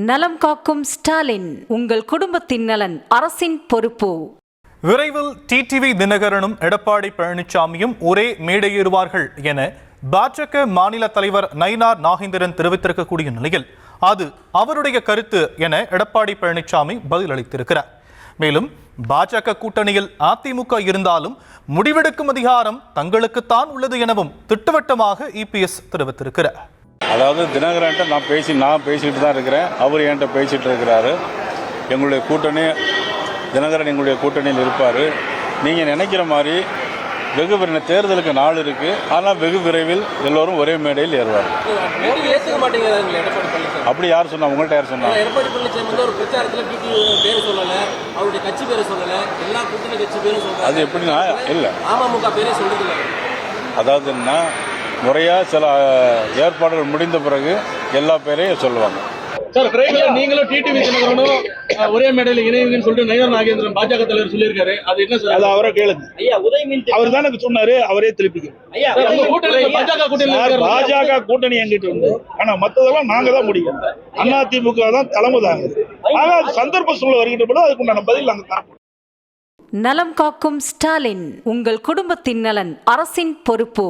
நலம் காக்கும் ஸ்டாலின், உங்கள் குடும்பத்தின் நலன் அரசின் பொறுப்பு. விரைவில் டிடிவி தினகரனும் எடப்பாடி பழனிசாமியும் ஒரே மேடையேறுவார்கள் என பாஜக மாநில தலைவர் நயினார் நாகேந்திரன் தெரிவித்திருக்கக்கூடிய நிலையில் அது அவருடைய கருத்து என எடப்பாடி பழனிசாமி பதிலளித்திருக்கிறார். மேலும் பாஜக கூட்டணியில் அதிமுக இருந்தாலும் முடிவெடுக்கும் அதிகாரம் தங்களுக்குத்தான் உள்ளது எனவும் திட்டவட்டமாக இபிஎஸ் தெரிவித்திருக்கிறார். அதாவது தினகரன்ட்ட நான் பேசிட்டு தான் இருக்கிறேன், அவர் என்கிட்ட பேசிட்டு இருக்கிறாரு. எங்களுடைய கூட்டணி தினகரன் எங்களுடைய கூட்டணியில் இருப்பார். நீங்கள் நினைக்கிற மாதிரி வெகு தேர்தலுக்கு நாள் இருக்குது, ஆனால் வெகு விரைவில் எல்லோரும் ஒரே மேடையில் ஏறுவார். அப்படி யார் சொன்னா? உங்கள்கிட்ட யார் சொன்னா? எடப்பாடி பழனிசாமி வந்து ஒரு பிரச்சாரத்தில் பேர் சொல்லலை, அவருடைய கட்சி பேரை சொல்லலை, எல்லா கூட்டணி கட்சி பேரும் சொல்லலை. அது எப்படின்னா இல்லை, அமமுக பேரே சொல்லுதில்ல. அதாவது என்ன, முறையாக சில ஏற்பாடுகள் முடிந்த பிறகு எல்லா பேரையும் சொல்லுவாங்க. சார், விரைவில் நீங்களும் டிடிவி தினகரனும் ஒரே மேடையில் இணைவீங்கன்னு சொல்லிட்டு நயினார் நாகேந்திரன் பாஜக தலைவர் சொல்லியிருக்காரு. அது என்ன சார்? அது அவரை கேளுங்க. அவர் தான் எனக்கு சொன்னாரு, அவரே திருப்பிக்கும். பாஜக கூட்டணி எங்கிட்ட உண்டு, ஆனா மத்ததெல்லாம் நாங்க தான் முடியும். அதிமுக தான் தலைமை தாங்க. ஆனா சந்தர்ப்ப சூழல் வருகின்ற போது அதுக்குண்டான பதில் நாங்க தரப்போம். நலம் காக்கும் ஸ்டாலின், உங்கள் குடும்பத்தின் நலன் அரசின் பொறுப்பு.